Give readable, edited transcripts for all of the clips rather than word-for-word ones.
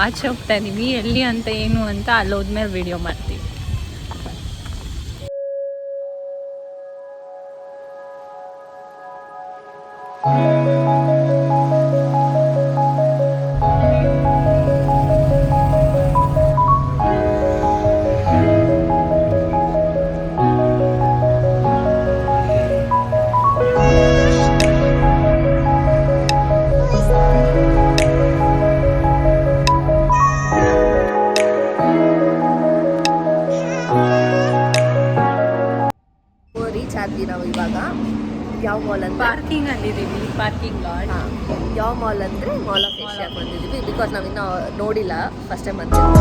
ಆಚೆ ಹೋಗ್ತಾ ಇದೀವಿ, ಎಲ್ಲಿ ಅಂತ ಏನು ಅಂತ ಅಲ್ಲಿ ಹೋದ್ಮೇಲೆ ವಿಡಿಯೋ ಮಾಡ್ತೀವಿ. ರೀಚ್ ಆದ್ವಿ ನಾವು ಇವಾಗ. ಯಾವ ಮಾಲ್ ಅಂತ ಪಾರ್ಕಿಂಗ್ ಅಲ್ಲಿದ್ದೀವಿ, ಪಾರ್ಕಿಂಗ್ ಲಾಟ್. ಯಾವ ಮಾಲ್ ಅಂದರೆ ಮಾಲ್ ಆಫ್ ಏಷ್ಯಾಗೆ ಬಂದಿದ್ದೀವಿ. ಬಿಕಾಸ್ ನಾವಿನ್ನೂ ನೋಡಿಲ್ಲ, ಫಸ್ಟ್ ಟೈಮ್ ಬಂದಿದ್ದೀವಿ.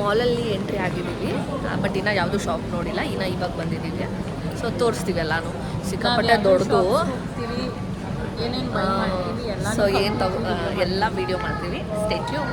ಮಾಲಲ್ಲಿ ಎಂಟ್ರಿ ಆಗಿದ್ದೀವಿ, ಬಟ್ ಇನ್ನೂ ಯಾವುದೂ ಶಾಪ್ ನೋಡಿಲ್ಲ, ಇನ್ನೂ ಇವಾಗ ಬಂದಿದ್ದೀವಿ. ಸೊ ತೋರಿಸ್ತೀವಿ ಎಲ್ಲಾನು. ಸಿಕ್ಕಾಪಟ್ಟೆ ದೊಡ್ಡದು. ಸೊ ಏನು ಎಲ್ಲ ವಿಡಿಯೋ ಮಾಡ್ತೀವಿ. Stay tune.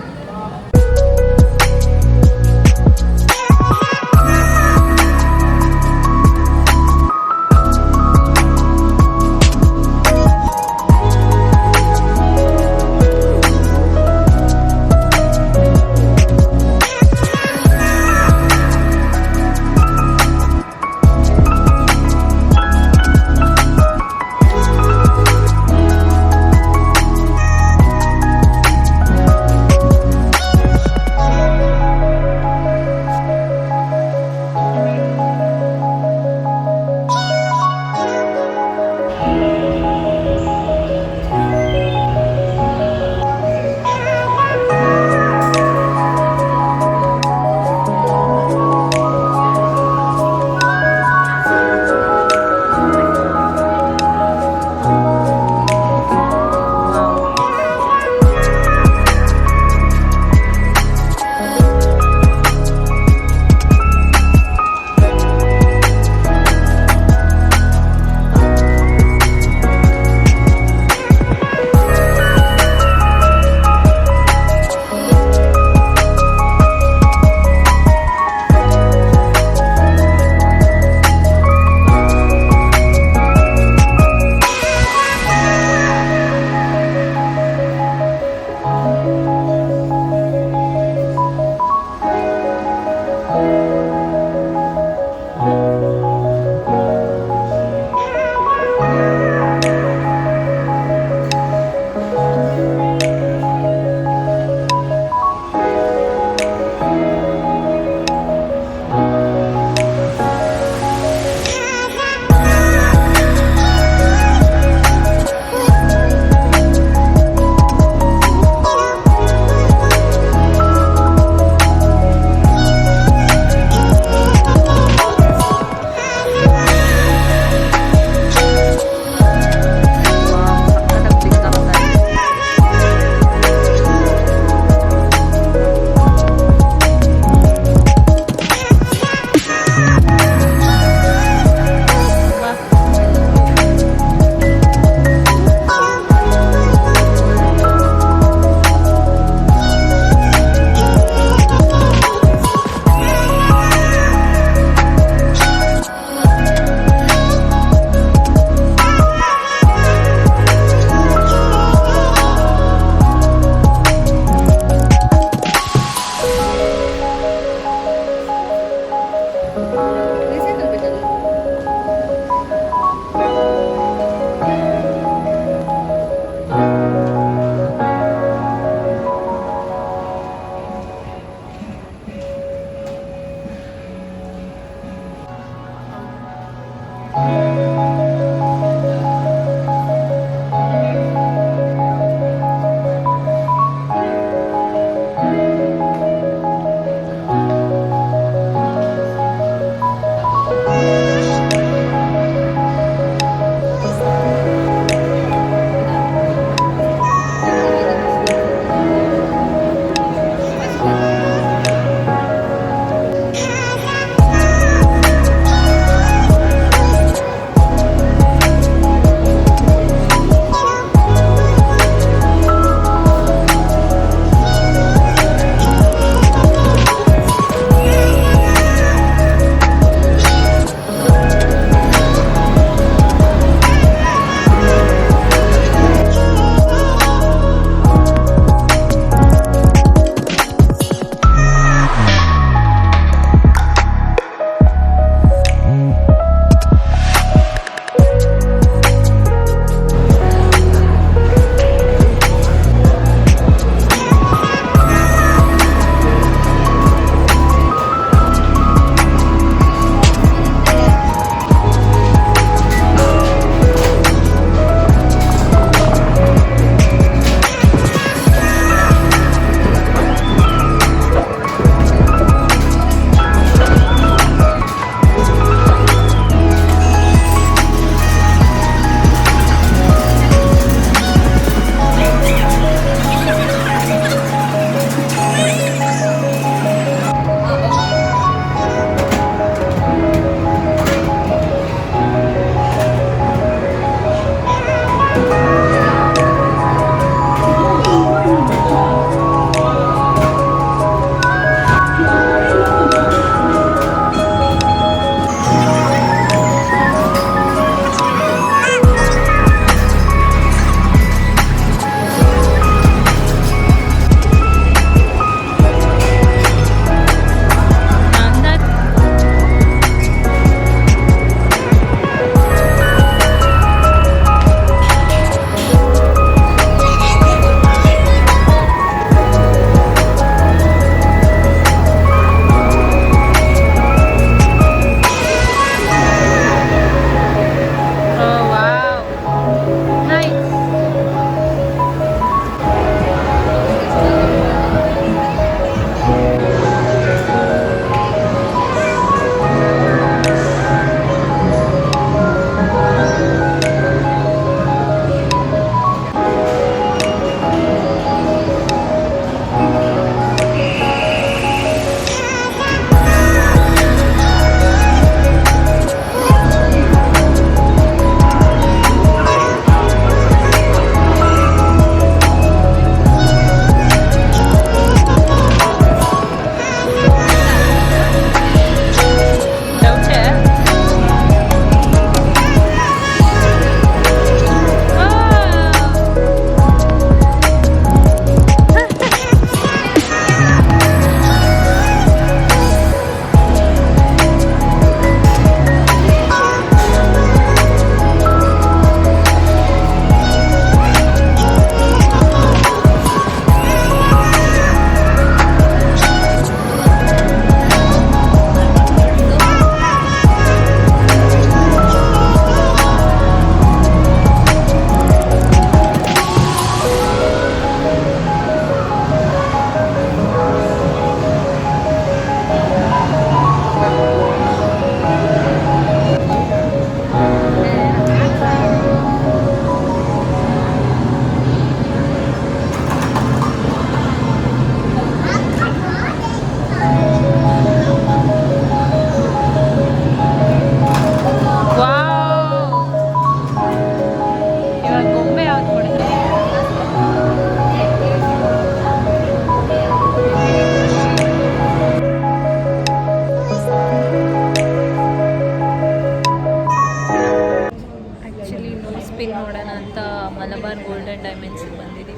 ಮಲಬಾರ್ ಗೋಲ್ಡನ್ ಡೈಮಂಡ್ಸಿಗೆ ಬಂದಿದ್ದೀವಿ.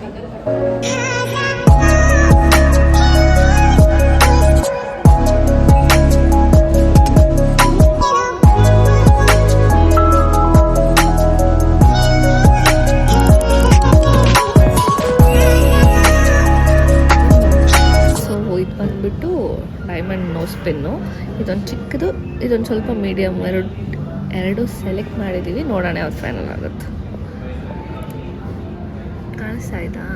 ಡೈಮಂಡ್ ನೋಸ್ ಪೆನ್ನು ಇದೊಂದು ಚಿಕ್ಕದು, ಇದೊಂದು ಸ್ವಲ್ಪ ಮೀಡಿಯಮ್, ಎರಡು ಸೆಲೆಕ್ಟ್ ಮಾಡಿದ್ದೀವಿ. ನೋಡೋಣ ಯಾವ್ದು ಫೈನಲ್ ಆಗುತ್ತೆ. ಕಾಣಿಸ್ತಾ ಆಯ್ತಾ?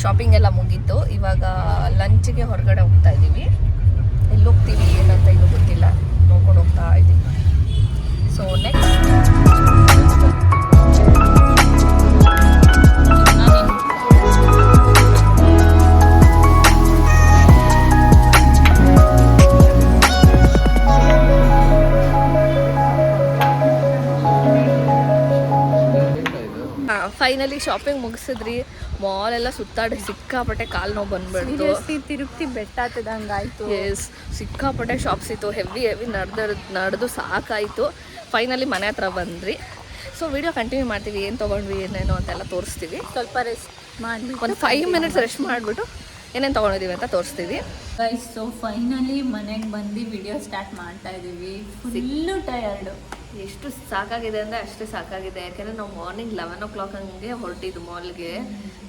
ಶಾಪಿಂಗ್ ಎಲ್ಲ ಮುಗೀತು. ಇವಾಗ ಲಂಚ್ಗೆ ಹೊರಗಡೆ ಹೋಗ್ತಾ ಇದ್ದೀವಿ. ಎಲ್ಲಿ ಹೋಗ್ತೀವಿ ಏನಂತ ಇನ್ನೂ ಗೊತ್ತಿಲ್ಲ, ನೋಡ್ಕೊಂಡು ಹೋಗ್ತಾ ಇದ್ದೀವಿ. ಸೊ ನೆಕ್ಸ್ಟ್ ಫೈನಲಿ ಶಾಪಿಂಗ್ ಮುಗಿಸಿದ್ರಿ. ಮಾಲ್ ಎಲ್ಲ ಸುತ್ತಾಡಿ ಸಿಕ್ಕಾಪಟ್ಟೆ ಕಾಲು ನೋವು ಬಂದ್ಬಿಡ್ತು. ತಿರುಗ್ತಿ ಬೆಟ್ಟ ಹತ್ತದಂಗಾಯ್ತು. ಎಸ್, ಸಿಕ್ಕಾಪಟ್ಟೆ ಶಾಪ್ಸ್ ಇತ್ತು. ಹೆವಿ ನಡೆದು ಸಾಕಾಯಿತು. ಫೈನಲಿ ಮನೆ ಹತ್ರ ಬಂದ್ರಿ. ಸೊ ವಿಡಿಯೋ ಕಂಟಿನ್ಯೂ ಮಾಡ್ತೀವಿ, ಏನು ತೊಗೊಂಡ್ವಿ ಏನೇನು ಅಂತೆಲ್ಲ ತೋರಿಸ್ತೀವಿ. ಸ್ವಲ್ಪ ರೆಸ್ಟ್ ಮಾಡಿ ಒಂದು 5 ಮಿನಿಟ್ಸ್ ರೆಸ್ಟ್ ಮಾಡಿಬಿಟ್ಟು ಏನೇನು ತೊಗೊಂಡಿದ್ದೀವಿ ಅಂತ ತೋರಿಸ್ತೀವಿ. ಗೈಸ್, ಸೊ ಫೈನಲಿ ಮನೆಗೆ ಬಂದು ವಿಡಿಯೋ ಸ್ಟಾರ್ಟ್ ಮಾಡ್ತಾ ಇದ್ದೀವಿ. Full tired. ಎಷ್ಟು ಸಾಕಾಗಿದೆ ಅಂದರೆ ಅಷ್ಟೇ ಸಾಕಾಗಿದೆ. ಯಾಕೆಂದರೆ ನಾವು ಮಾರ್ನಿಂಗ್ 11 o'clock ಹಂಗೆ ಹೊರಟಿದ್ದು ಮಾಲ್ಗೆ.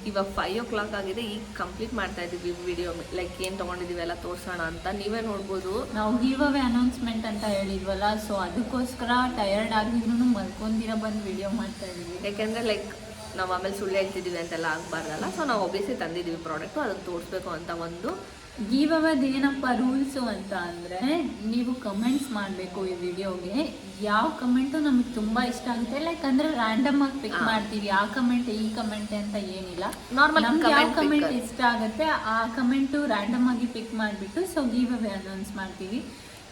ಇವಾಗ 5 o'clock ಆಗಿದೆ. ಈಗ ಕಂಪ್ಲೀಟ್ ಮಾಡ್ತಾ ಇದ್ದೀವಿ ವಿಡಿಯೋ, ಲೈಕ್ ಏನು ತೊಗೊಂಡಿದ್ದೀವಿ ಎಲ್ಲ ತೋರಿಸೋಣ ಅಂತ. ನೀವೇ ನೋಡ್ಬೋದು. ನಾವು ಗಿವ್ ಅವೇ ಅನೌನ್ಸ್ಮೆಂಟ್ ಅಂತ ಹೇಳಿದ್ವಲ್ಲ, ಸೊ ಅದಕ್ಕೋಸ್ಕರ ಟಯರ್ಡ್ ಆಗಿದ್ರು ಮಲ್ಕೊಂಡಿರೋ ಬಂದು ವಿಡಿಯೋ ಮಾಡ್ತಾ ಇದ್ದೀವಿ. ಯಾಕೆಂದರೆ ಲೈಕ್ ನಾವು ಆಮೇಲೆ ಸುಳ್ಳು ಹೇಳ್ತಿದ್ದೀವಿ ಅಂತೆಲ್ಲ ಆಗಬಾರ್ದಲ್ಲ. ಸೊ ನಾವು ಒಬ್ಬಿಯಸ್ಲಿ ತಂದಿದ್ದೀವಿ ಪ್ರಾಡಕ್ಟು, ಅದನ್ನು ತೋರಿಸ್ಬೇಕು ಅಂತ. ಒಂದು ಗಿವ್ ಅವದ್ ಏನಪ್ಪ ರೂಲ್ಸು ಅಂತ ಅಂದರೆ, ನೀವು ಕಮೆಂಟ್ಸ್ ಮಾಡಬೇಕು ಈ ವಿಡಿಯೋಗೆ. ಯಾವ ಕಮೆಂಟು ನಮಗೆ ತುಂಬ ಇಷ್ಟ ಆಗುತ್ತೆ, ಲೈಕ್ ಅಂದರೆ ರ್ಯಾಂಡಮ್ ಆಗಿ ಪಿಕ್ ಮಾಡ್ತೀವಿ. ಆ ಕಮೆಂಟ್ ಈ ಕಮೆಂಟ್ ಅಂತ ಏನಿಲ್ಲ, ನಮ್ಗೆ ಯಾವ ಕಮೆಂಟ್ ಇಷ್ಟ ಆಗುತ್ತೆ ಆ ಕಮೆಂಟು ರ್ಯಾಂಡಮ್ ಆಗಿ ಪಿಕ್ ಮಾಡಿಬಿಟ್ಟು ಸೊ ಗಿವ್ ಅವೇ ಅನೌನ್ಸ್ ಮಾಡ್ತೀವಿ.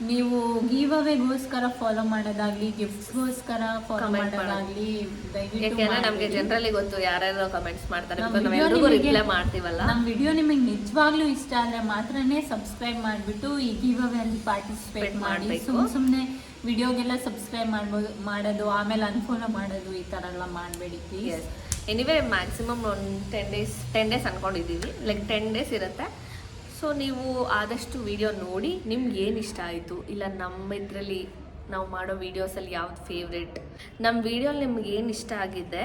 ನೀವು ಗಿವ್ ಅವೇಗೋಸ್ಕರ ಫಾಲೋ ಮಾಡೋದಾಗ್ಲಿ, ಗಿಫ್ಟ್ಸ್ಗೋಸ್ಕರ ಫಾಲೋ ಮಾಡೋದಾಗ್ಲಿ ದಯವಿಟ್ಟು ನಮಗೆ ಜನರಲಿ ಗೊತ್ತು ಯಾರ್ಯಾರು ಕಮೆಂಟ್ಸ್ ಮಾಡ್ತಾರೆ. ರಿಪ್ಲೈ ಮಾಡ್ತೀವಲ್ಲ. ನಮ್ಮ ವಿಡಿಯೋ ನಿಮಗೆ ನಿಜವಾಗ್ಲೂ ಇಷ್ಟ ಆದರೆ ಮಾತ್ರನೇ ಸಬ್ಸ್ಕ್ರೈಬ್ ಮಾಡಿಬಿಟ್ಟು ಈ ಗಿವ್ ಅವೇ ಅಲ್ಲಿ ಪಾರ್ಟಿಸಿಪೇಟ್ ಮಾಡಿ. ಸುಮ್ಮನೆ ವಿಡಿಯೋಗೆಲ್ಲ ಸಬ್ಸ್ಕ್ರೈಬ್ ಮಾಡೋದು ಆಮೇಲೆ ಅನ್ಫಾಲೋ ಮಾಡೋದು ಈ ಥರ ಎಲ್ಲ ಮಾಡಬೇಡಿ ಪ್ಲೀಸ್. ಎನಿವೇ ಮ್ಯಾಕ್ಸಿಮಮ್ ಒಂದು 10 days ಅನ್ಕೊಂಡಿದ್ದೀವಿ. ಲೈಕ್ 10 days ಇರುತ್ತೆ. ಸೊ ನೀವು ಆದಷ್ಟು ವಿಡಿಯೋ ನೋಡಿ ನಿಮ್ಗೆ ಏನು ಇಷ್ಟ ಆಯಿತು, ಇಲ್ಲ ನಮ್ಮ ಇದರಲ್ಲಿ ನಾವು ಮಾಡೋ ವೀಡಿಯೋಸಲ್ಲಿ ಯಾವ್ದು ಫೇವ್ರೆಟ್, ನಮ್ಮ ವಿಡಿಯೋಲಿ ನಿಮ್ಗೆ ಏನು ಇಷ್ಟ ಆಗಿದೆ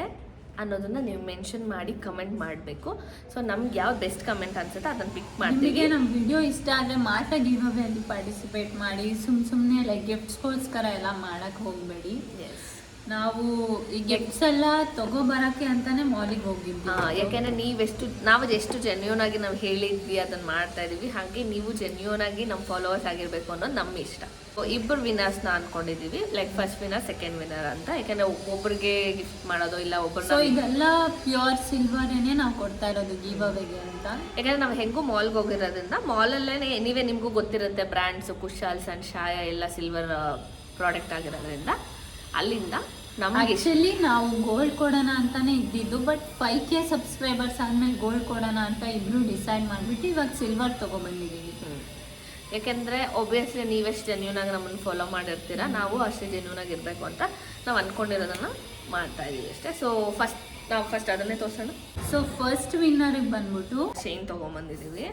ಅನ್ನೋದನ್ನು ನೀವು ಮೆನ್ಷನ್ ಮಾಡಿ ಕಮೆಂಟ್ ಮಾಡಬೇಕು. ಸೊ ನಮ್ಗೆ ಯಾವ್ದು ಬೆಸ್ಟ್ ಕಮೆಂಟ್ ಅನ್ಸುತ್ತೆ ಅದನ್ನು ಪಿಕ್ ಮಾಡ್ತೀವಿ. ನಿಮಗೆ ನಮ್ಮ ವಿಡಿಯೋ ಇಷ್ಟ ಆದರೆ ಮಾತ್ರ ಗಿವ್ ಅವೇ ಅಲ್ಲಿ ಪಾರ್ಟಿಸಿಪೇಟ್ ಮಾಡಿ. ಸುಮ್ಮನೆ ಲೈಕ್ ಗಿಫ್ಟ್ಸ್ಗೋಸ್ಕರ ಎಲ್ಲ ಮಾಡೋಕ್ಕೆ ಹೋಗಬೇಡಿ. ನಾವು ಈ ಗಿಫ್ಟ್ಸ್ ಎಲ್ಲ ತಗೋಬರಕ್ಕೆ ಅಂತಾನೆ ಮಾಲಿಗೆ ಹೋಗಿದ್ವಿ. ಯಾಕೆಂದ್ರೆ ನಾವು ಎಷ್ಟು ಜೆನ್ಯೂನ್ ಆಗಿ ನಾವು ಹೇಳಿದ್ವಿ ಅದನ್ನ ಮಾಡ್ತಾ ಇದೀವಿ. ಹಾಗೆ ನೀವು ಜೆನ್ಯೂನ್ ಆಗಿ ನಮ್ಮ ಫಾಲೋವರ್ಸ್ ಆಗಿರ್ಬೇಕು ಅನ್ನೋದು ನಮ್ಮ ಇಷ್ಟ. ಇಬ್ಬರು ವಿನ್ನರ್ಸ್ನ ಅನ್ಕೊಂಡಿದೀವಿ, like first winner second winner ಅಂತ. ಯಾಕಂದ್ರೆ ಒಬ್ಬರಿಗೆ ಗಿಫ್ಟ್ ಮಾಡೋದು ಇಲ್ಲ ಒಬ್ಬರು. ಸೊ ಇದೆಲ್ಲ ಪ್ಯೂರ್ ಸಿಲ್ವರೇನೆ ನಾವು ಕೊಡ್ತಾ ಇರೋದು ಗಿವ್ ಅವೇಗೆ ಅಂತ. ಯಾಕಂದ್ರೆ ನಾವು ಹೆಂಗೂ ಮಾಲ್ಗೆ ಹೋಗಿರೋದ್ರಿಂದ ಮಾಲಲ್ಲೇ ನೀವೇ ನಿಮಗೂ ಗೊತ್ತಿರುತ್ತೆ ಬ್ರ್ಯಾಂಡ್ಸ್ ಕುಶಾಲ್ಸ್ ಅಂಡ್ ಶಾಯಾ ಎಲ್ಲ ಸಿಲ್ವರ್ ಪ್ರಾಡಕ್ಟ್ ಆಗಿರೋದ್ರಿಂದ ಅಲ್ಲಿಂದ ಆಕ್ಚುಲಿ ನಾವು ಗೋಲ್ಡ್ ಕೊಡೋಣ ಅಂತಾನೆ ಇದ್ದಿದ್ದು. ಬಟ್ 5K ಸಬ್ಸ್ಕ್ರೈಬರ್ಸ್ ಆದ್ಮೇಲೆ ಗೋಲ್ಡ್ ಕೊಡೋಣ ಅಂತ ಇಬ್ರು ಡಿಸೈಡ್ ಮಾಡಿಬಿಟ್ಟು ಇವಾಗ ಸಿಲ್ವರ್ ತಗೊಬಂದಿದ್ದೀವಿ. ಯಾಕೆಂದರೆ ಒಬ್ವಿಯಸ್ಲಿ ನೀವೆಷ್ಟು ಜೆನ್ಯೂನ್ ಆಗಿ ನಮ್ಮನ್ನು ಫಾಲೋ ಮಾಡಿರ್ತೀರ, ನಾವು ಅಷ್ಟೇ ಜೆನ್ಯೂನ್ ಆಗಿರಬೇಕು ಅಂತ ನಾವು ಅಂದ್ಕೊಂಡಿರೋದನ್ನು ಮಾಡ್ತಾ ಇದ್ದೀವಿ ಅಷ್ಟೇ. ಸೊ ನಾವು ಫಸ್ಟ್ ಅದನ್ನೇ ತೋರಿಸೋಣ. ಸೊ ಫಸ್ಟ್ ವಿನ್ನರಿಗೆ ಬಂದ್ಬಿಟ್ಟು ಚೈನ್ ತೊಗೊಂಬಂದಿದ್ದೀವಿ.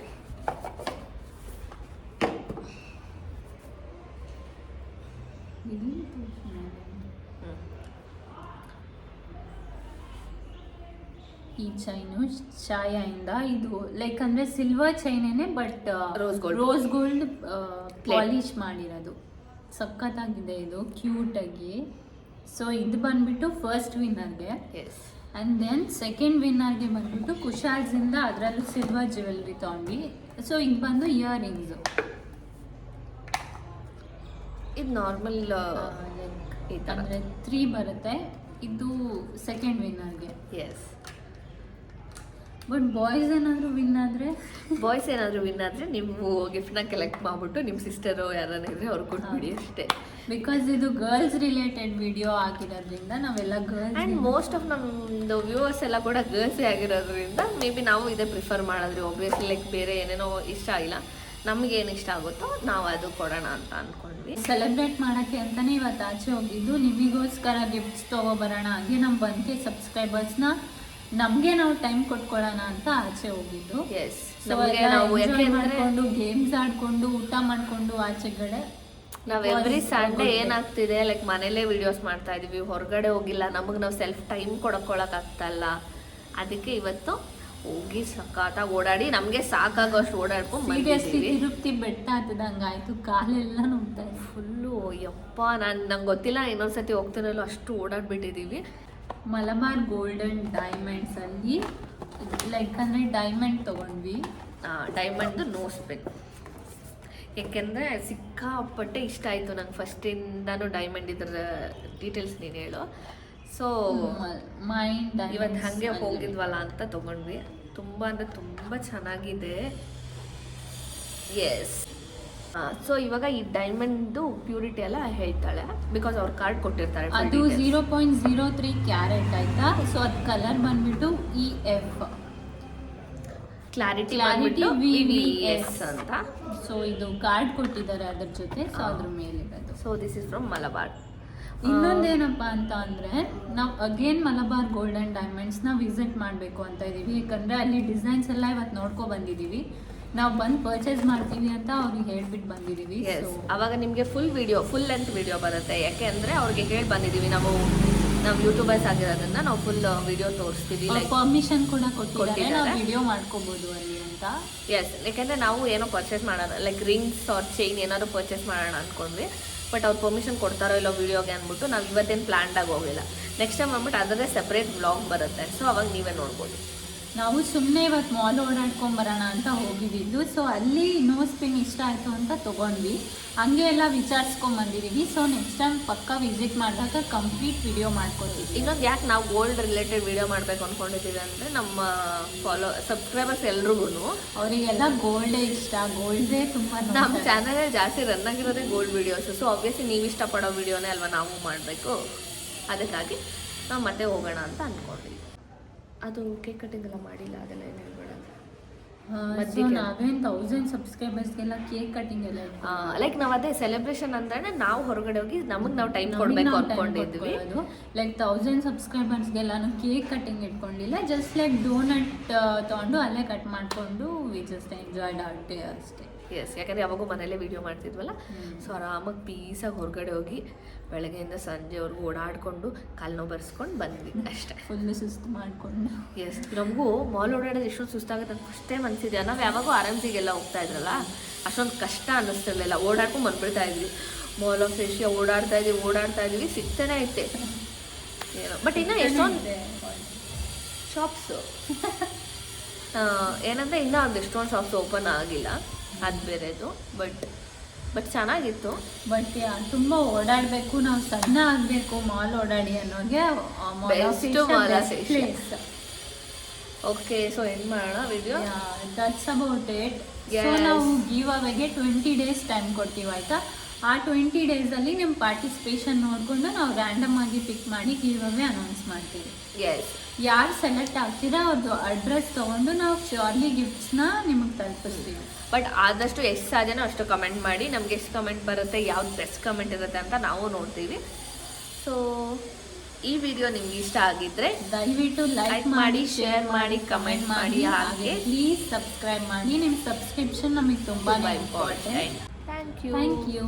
ಈ ಚೈನು ಛಾಯಿಂದ ಇದು ಲೈಕ್ ಅಂದರೆ ಸಿಲ್ವರ್ ಚೈನೇನೆ ಬಟ್ ರೋಸ್ ಗೋಲ್ಡ್ ಪಾಲಿಶ್ ಮಾಡಿರೋದು. ಸಖತ್ತಾಗಿದೆ ಇದು, ಕ್ಯೂಟಾಗಿ. ಸೊ ಇದು ಬಂದ್ಬಿಟ್ಟು ಫಸ್ಟ್ ವಿನ್ನರ್ಗೆ. ಆ್ಯಂಡ್ ದೆನ್ ಸೆಕೆಂಡ್ ವಿನ್ನರ್ಗೆ ಬಂದ್ಬಿಟ್ಟು ಕುಶಾಲ್ಸಿಂದ ಅದರಲ್ಲೂ ಸಿಲ್ವರ್ ಜ್ಯುವೆಲ್ರಿ ತೊಗೊಂಡ್ವಿ. ಸೊ ಇದು ಬಂದು ಇಯರಿಂಗ್ಸು. ಇದು ನಾರ್ಮಲ್ ಲೈಕ್ ಅಂದರೆ 3 ಬರುತ್ತೆ. ಇದು ಸೆಕೆಂಡ್ ವಿನ್ನರ್ಗೆ. ಬಟ್ ಬಾಯ್ಸ್ ಏನಾದ್ರು ವಿನ್ ಆದ್ರೆ ಬಾಯ್ಸ್ ಏನಾದರೂ ವಿನ್ ಆದರೆ ನೀವು ಗಿಫ್ಟ್ನ ಕಲೆಕ್ಟ್ ಮಾಡಿಬಿಟ್ಟು ನಿಮ್ಮ ಸಿಸ್ಟರು ಯಾರನ್ನ ಇದ್ರೆ ಅವ್ರಿಗೆ ಕೊಟ್ಬಿಡಿ ಅಷ್ಟೇ. ಬಿಕಾಸ್ ಇದು ಗರ್ಲ್ಸ್ ರಿಲೇಟೆಡ್ ವಿಡಿಯೋ ಆಗಿರೋದ್ರಿಂದ ನಾವೆಲ್ಲ ಗರ್ಲ್ಸ್ ಆ್ಯಂಡ್ ಮೋಸ್ಟ್ ಆಫ್ ನಮ್ಮದು ವ್ಯೂವರ್ಸ್ ಎಲ್ಲ ಕೂಡ ಗರ್ಲ್ಸೇ ಆಗಿರೋದ್ರಿಂದ ಮೇ ಬಿ ನಾವು ಇದೇ ಪ್ರಿಫರ್ ಮಾಡಿದ್ವಿ. ಒಬ್ವಿಯಸ್ಲಿ ಲೈಕ್ ಬೇರೆ ಏನೇನೋ ಇಷ್ಟ ಇಲ್ಲ, ನಮಗೇನು ಇಷ್ಟ ಆಗುತ್ತೋ ನಾವು ಅದು ಕೊಡೋಣ ಅಂತ ಅಂದ್ಕೊಂಡ್ವಿ. ಸೆಲೆಬ್ರೇಟ್ ಮಾಡೋಕ್ಕೆ ಅಂತಲೇ ಇವತ್ತು ಆಚೆ ಹೋಗಿದ್ದು, ನಿಮಗೋಸ್ಕರ ಗಿಫ್ಟ್ಸ್ ತೊಗೊಬರೋಣ, ಹಾಗೆ ನಮ್ಮ ಬಂಕೆ ಸಬ್ಸ್ಕ್ರೈಬರ್ಸ್ನ ನಮಗೆ ನಾವು ಟೈಮ್ ಕೊಟ್ಕೊಳ್ಳೋಣ ಅಂತ ಆಚೆ ಹೋಗಿದ್ದು. ಎಸ್, So ನಮಗೆ ಎಲ್ಲ ನಾವು enjoy ಯಾಕೆಂದರೆ ಮಾಡ್ಕೊಂಡು ಗೇಮ್ಸ್ ಆಡ್ಕೊಂಡು ಊಟ ಮಾಡ್ಕೊಂಡು ಆಚೆಗಡೆ ನಾವು ಎವ್ರಿ ಸಂಡೇ ಏನಾಗ್ತಿದೆ ಲೈಕ್ ಮನೇಲೇ ವಿಡಿಯೋಸ್ ಮಾಡ್ತಾ ಇದೀವಿ, ಹೊರಗಡೆ ಹೋಗಿಲ್ಲ, ನಮಗೆ ನಾವು ಸೆಲ್ಫ್ ಟೈಮ್ ಕೊಡೋಕ್ಕಾಗ್ತಲ್ಲ. ಅದಕ್ಕೆ ಇವತ್ತು ಹೋಗಿ ಸಖತ್ತಾಗಿ ಓಡಾಡಿ ನಮಗೆ ಸಾಕಾಗೋಷ್ಟು ಓಡಾಡ್ಕೊಂಡು ಸೀರಿಯಸ್ಲಿ ಬಂದಿದ್ದೀವಿ. ತಿರುಪ್ತಿ ಬೆಟ್ಟ ಹತ್ತದಂಗೆ ಆಯಿತು, ಕಾಲೆಲ್ಲ ನೋಡ್ತಾ ಇದೆ. ಫುಲ್ಲು ಯಪ್ಪ, ನಂಗೆ ಗೊತ್ತಿಲ್ಲ ಇನ್ನೊಂದ್ಸತಿ ಹೋಗ್ತಿರಲ್ಲ ಅಷ್ಟು ಓಡಾಡ್ಬಿಟ್ಟಿದ್ದೀವಿ. ಮಲಬಾರ್ ಗೋಲ್ಡನ್ ಡೈಮಂಡ್ಸ್ ಅಲ್ಲಿ ಲೈಕ್ ಅಂದರೆ ಡೈಮಂಡ್ ತೊಗೊಂಡ್ವಿ. ಡೈಮಂಡ್ದು ನೋಸ್ ಪೆನ್, ಯಾಕೆಂದರೆ ಸಿಕ್ಕಾಪಟ್ಟೆ ಇಷ್ಟ ಆಯಿತು ನಂಗೆ ಫಸ್ಟಿಂದನೂ ಡೈಮಂಡ್ ಇದ್ರ ಡೀಟೇಲ್ಸ್ ನೀನು ಹೇಳು. ಸೊ ಮೈಂಡ್ ಇವತ್ತು ಹಾಗೆ ಹೋಗಿದ್ವಲ್ಲ ಅಂತ ತೊಗೊಂಡ್ವಿ. ತುಂಬ ಅಂದರೆ ತುಂಬ ಚೆನ್ನಾಗಿದೆ. ಎಸ್, ಸೊ ಇವಾಗ ಈ ಡೈಮಂಡ್ದು ಪ್ಯೂರಿಟಿ ಎಲ್ಲ ಹೇಳ್ತಾಳೆ, ಬಿಕಾಸ್ ಅವ್ರು ಕಾರ್ಡ್ ಕೊಟ್ಟಿರ್ತಾರೆ. ಅದು 0.03 ಕ್ಯಾರೆಟ್ ಆಯ್ತಾ. ಸೊ ಅದು ಕಲರ್ ಬಂದ್ಬಿಟ್ಟು EF, ಕ್ಲಾರಿಟಿ VVS ಅಂತ. ಸೊ ಇದು ಕಾರ್ಡ್ ಕೊಟ್ಟಿದ್ದಾರೆ ಅದ್ರ ಜೊತೆ. ಸೊ ಅದ್ರ ಮೇಲೆ ಇರೋದು. So this is from Malabar. ಇನ್ನೊಂದೇನಪ್ಪ ಅಂತ ಅಂದರೆ ನಾವು ಅಗೇನ್ ಮಲಬಾರ್ ಗೋಲ್ಡನ್ ಡೈಮಂಡ್ಸ್ನ ವಿಸಿಟ್ ಮಾಡಬೇಕು ಅಂತ ಇದ್ದೀವಿ. ಯಾಕಂದರೆ ಅಲ್ಲಿ ಡಿಸೈನ್ಸ್ ಎಲ್ಲ ಇವತ್ತು ನೋಡ್ಕೊ ಬಂದಿದ್ದೀವಿ. ನಾವು ಬಂದು ಪರ್ಚೇಸ್ ಮಾಡ್ತೀವಿ ಅಂತ ಅವ್ರಿಗೆ ಹೇಳ್ಬಿಟ್ಟು ಬಂದಿದ್ದೀವಿ. ಎಸ್, ಅವಾಗ ನಿಮಗೆ ಫುಲ್ ಲೆಂತ್ ವಿಡಿಯೋ ಬರುತ್ತೆ. ಯಾಕೆ ಅಂದರೆ ಅವ್ರಿಗೆ ಹೇಳಿ ಬಂದಿದ್ದೀವಿ, ನಾವು ಯೂಟ್ಯೂಬರ್ಸ್ ಆಗಿರೋದನ್ನ ನಾವು ಫುಲ್ ವಿಡಿಯೋ ತೋರಿಸ್ತೀವಿ. ಪರ್ಮಿಷನ್ ಕೂಡ ಕೊಟ್ಟಿದ್ದಾರೆ, ಕೊಟ್ಟಿದ್ದಾರೆ. ನಾವು ವಿಡಿಯೋ ಮಾಡ್ಕೋಬೋದು ಅಲ್ಲಿ ಅಂತ. ಎಸ್, ಯಾಕೆಂದರೆ ನಾವು ಏನೋ ಪರ್ಚೇಸ್ ಮಾಡೋಣ ಲೈಕ್ ರಿಂಗ್ಸ್ ಆರ್ ಚೈನ್ ಏನಾದರೂ ಪರ್ಚೇಸ್ ಮಾಡೋಣ ಅಂದ್ಕೊಂಡ್ವಿ. ಬಟ್ ಅವ್ರು ಪರ್ಮಿಷನ್ ಕೊಡ್ತಾರೋ ಇಲ್ಲೋ ವಿಡಿಯೋಗೆ ಅಂದ್ಬಿಟ್ಟು ನಾವು ಇವತ್ತೇನು ಪ್ಲ್ಯಾನ್ಡಾಗಿ ಹೋಗಿಲ್ಲ. ನೆಕ್ಸ್ಟ್ ಟೈಮ್ ಅಂದ್ಬಿಟ್ಟು ಅದರದೇ ಸಪ್ರೇಟ್ ವ್ಲಾಗ್ ಬರುತ್ತೆ. ಸೊ ಅವಾಗ ನೀವೇ ನೋಡ್ಬೋದು. ನಾವು ಸುಮ್ಮನೆ ಇವತ್ತು ಮಾಲ್ ಓಡಾಡ್ಕೊಂಬರೋಣ ಅಂತ ಹೋಗಿದ್ದಿದ್ದು. ಸೊ ಅಲ್ಲಿ ನೋಸ್ ಪಿನ್ ಇಷ್ಟ ಆಯಿತು ಅಂತ ತೊಗೊಂಡ್ವಿ. ಹಂಗೆ ಎಲ್ಲ ವಿಚಾರಿಸ್ಕೊಂಬಂದಿದ್ದೀವಿ. ಸೊ ನೆಕ್ಸ್ಟ್ ಟೈಮ್ ಪಕ್ಕ ವಿಸಿಟ್ ಮಾಡಿದಾಗ ಕಂಪ್ಲೀಟ್ ವಿಡಿಯೋ ಮಾಡ್ಕೊತೀವಿ. ಇನ್ನೊಂದು ಯಾಕೆ ನಾವು ಗೋಲ್ಡ್ ರಿಲೇಟೆಡ್ ವಿಡಿಯೋ ಮಾಡಬೇಕು ಅಂದ್ಕೊಂಡಿದ್ದೀವಿ ಅಂದರೆ ನಮ್ಮ ಸಬ್ಸ್ಕ್ರೈಬರ್ಸ್ ಎಲ್ರಿಗೂ ಅವರಿಗೆಲ್ಲ ಗೋಲ್ಡೇ ಇಷ್ಟ, ಗೋಲ್ಡೇ ತುಂಬ ನಮ್ಮ ಚಾನಲಲ್ಲಿ ಜಾಸ್ತಿ ರನ್ ಆಗಿರೋದೇ ಗೋಲ್ಡ್ ವಿಡಿಯೋಸು. ಸೊ ಆಬ್ವಿಯಸ್ಲಿ ನೀವು ಇಷ್ಟಪಡೋ ವಿಡಿಯೋನೇ ಅಲ್ವಾ ನಾವು ಮಾಡಬೇಕು. ಅದಕ್ಕಾಗಿ ನಾವು ಮತ್ತೆ ಹೋಗೋಣ ಅಂತ ಅಂದ್ಕೊಂಡ್ವಿ. ಅದು ಕೇಕ್ ಕಟಿಂಗ್ ಎಲ್ಲ ಮಾಡಿಲ್ಲ, ಅದೆಲ್ಲ ಏನು ಹೇಳ್ಬೇಡ. ನಾವೇನು 1000 ಸಬ್ಸ್ಕ್ರೈಬರ್ಸ್ಗೆಲ್ಲ ಕೇಕ್ ಕಟಿಂಗ್ ಎಲ್ಲ ಲೈಕ್ ನಾವು ಅದೇ ಸೆಲೆಬ್ರೇಷನ್ ಅಂದ್ರೆ ನಾವು ಹೊರಗಡೆ ಹೋಗಿ ನಾವು ಟೈಮ್ ಕೊಡಬೇಕು ಅಂದ್ಕೊಂಡಿದ್ವಿ. ಲೈಕ್ 1000 ಸಬ್ಸ್ಕ್ರೈಬರ್ಸ್ಗೆಲ್ಲಾನು ಕೇಕ್ ಕಟಿಂಗ್ ಇಟ್ಕೊಂಡಿಲ್ಲ. ಜಸ್ಟ್ ಲೈಕ್ ಡೋನಟ್ ತೊಗೊಂಡು ಅಲ್ಲೇ ಕಟ್ ಮಾಡಿಕೊಂಡು we just enjoyed our day ಅಷ್ಟೇ. ಎಸ್, ಯಾಕಂದರೆ ಯಾವಾಗೂ ಮನೇಲೇ ವೀಡಿಯೋ ಮಾಡ್ತಿದ್ವಲ್ಲ. ಸೊ ಆರಾಮಾಗಿ ಪೀಸಾಗಿ ಹೊರಗಡೆ ಹೋಗಿ ಬೆಳಗ್ಗೆಯಿಂದ ಸಂಜೆವರೆಗೂ ಓಡಾಡಿಕೊಂಡು ಕಾಲು ನೋವು ಬರ್ಸ್ಕೊಂಡು ಬಂದ್ವಿ ಅಷ್ಟೇ. ಫುಲ್ಲು ಸುಸ್ತು ಮಾಡಿಕೊಂಡು. ಎಸ್, ನಮಗೂ ಮಾಲ್ ಓಡಾಡೋದು ಎಷ್ಟೊಂದು ಸುಸ್ತಾಗುತ್ತೆ ಅಂತ ಫಸ್ಟ್ ಟೈಮ್ ಅನಿಸಿದೆ. ನಾವು ಯಾವಾಗೂ ಆರಾಮ್ಸಿಗೆಲ್ಲ ಹೋಗ್ತಾ ಇದ್ರಲ್ಲ, ಅಷ್ಟೊಂದು ಕಷ್ಟ ಅನ್ನಿಸ್ತಿರ್ಲಿಲ್ಲ. ಓಡಾಡ್ಕೊಂಡು ಬಂದ್ಬಿಡ್ತಾ ಇದ್ವಿ. ಮಾಲ್ ಆಫ್ ಏಷ್ಯಾ ಓಡಾಡ್ತಾ ಇದ್ವಿ ಸಿಗ್ತಾನೆ ಐತೆ ಏನೋ. ಬಟ್ ಇನ್ನು ಎಷ್ಟೊಂದು ಶಾಪ್ಸು ಏನಂದರೆ ಇನ್ನೂ ಒಂದು ಎಷ್ಟೊಂದು ಶಾಪ್ಸ್ ಓಪನ್ ಆಗಿಲ್ಲ, ಅದು ಬೇರೆದು. ಬಟ್ ಚೆನ್ನಾಗಿತ್ತು. ಬಟ್ ತುಂಬ ಓಡಾಡಬೇಕು, ನಾವು ಸಣ್ಣ ಆಗಬೇಕು ಮಾಲ್ ಓಡಾಡಿ ಅನ್ನೋಗೆ ಪ್ಲೇಸ್. ಓಕೆ, ಸೊ ಏನು ಮಾಡೋಣ video. That's about it. So ನಾವು ಗಿವ್ ಅವೇಗೆ 20 days ಟೈಮ್ ಕೊಡ್ತೀವಿ ಆಯಿತಾ. ಆ 20 daysಲ್ಲಿ ನಿಮ್ಮ ಪಾರ್ಟಿಸಿಪೇಷನ್ ನೋಡಿಕೊಂಡು ನಾವು ರ್ಯಾಂಡಮ್ ಆಗಿ ಪಿಕ್ ಮಾಡಿ ಗಿವ್ ಅವೇ ಅನೌನ್ಸ್ ಮಾಡ್ತೀವಿ. ಎಸ್, ಯಾರು ಸೆಲೆಕ್ಟ್ ಆಗ್ತೀರಾ ಅವ್ರದ್ದು ಅಡ್ರೆಸ್ ತೊಗೊಂಡು ನಾವು ಶ್ಯೂರ್ಲಿ ಗಿಫ್ಟ್ಸ್ನ ನಿಮಗೆ ತಲುಪಿಸ್ತೀವಿ. ಬಟ್ ಆದಷ್ಟು ಎಷ್ಟು ಸಾಧ್ಯನೋ ಅಷ್ಟು ಕಮೆಂಟ್ ಮಾಡಿ. ನಮ್ಗೆ ಎಷ್ಟು ಕಮೆಂಟ್ ಬರುತ್ತೆ, ಯಾವ್ದು ಬೆಸ್ಟ್ ಕಮೆಂಟ್ ಇರುತ್ತೆ ಅಂತ ನಾವು ನೋಡ್ತೀವಿ. ಸೊ ಈ ವಿಡಿಯೋ ನಿಮ್ಗೆ ಇಷ್ಟ ಆಗಿದ್ರೆ ದಯವಿಟ್ಟು ಲೈಕ್ ಮಾಡಿ, ಶೇರ್ ಮಾಡಿ, ಕಮೆಂಟ್ ಮಾಡಿ. ಹಾಗೆ ಪ್ಲೀಸ್ ಸಬ್ಸ್ಕ್ರೈಬ್ ಮಾಡಿ. ನಿಮ್ಮ ಸಬ್ಸ್ಕ್ರಿಪ್ಷನ್ ನಮಗೆ ತುಂಬ important. Thank you. Thank you.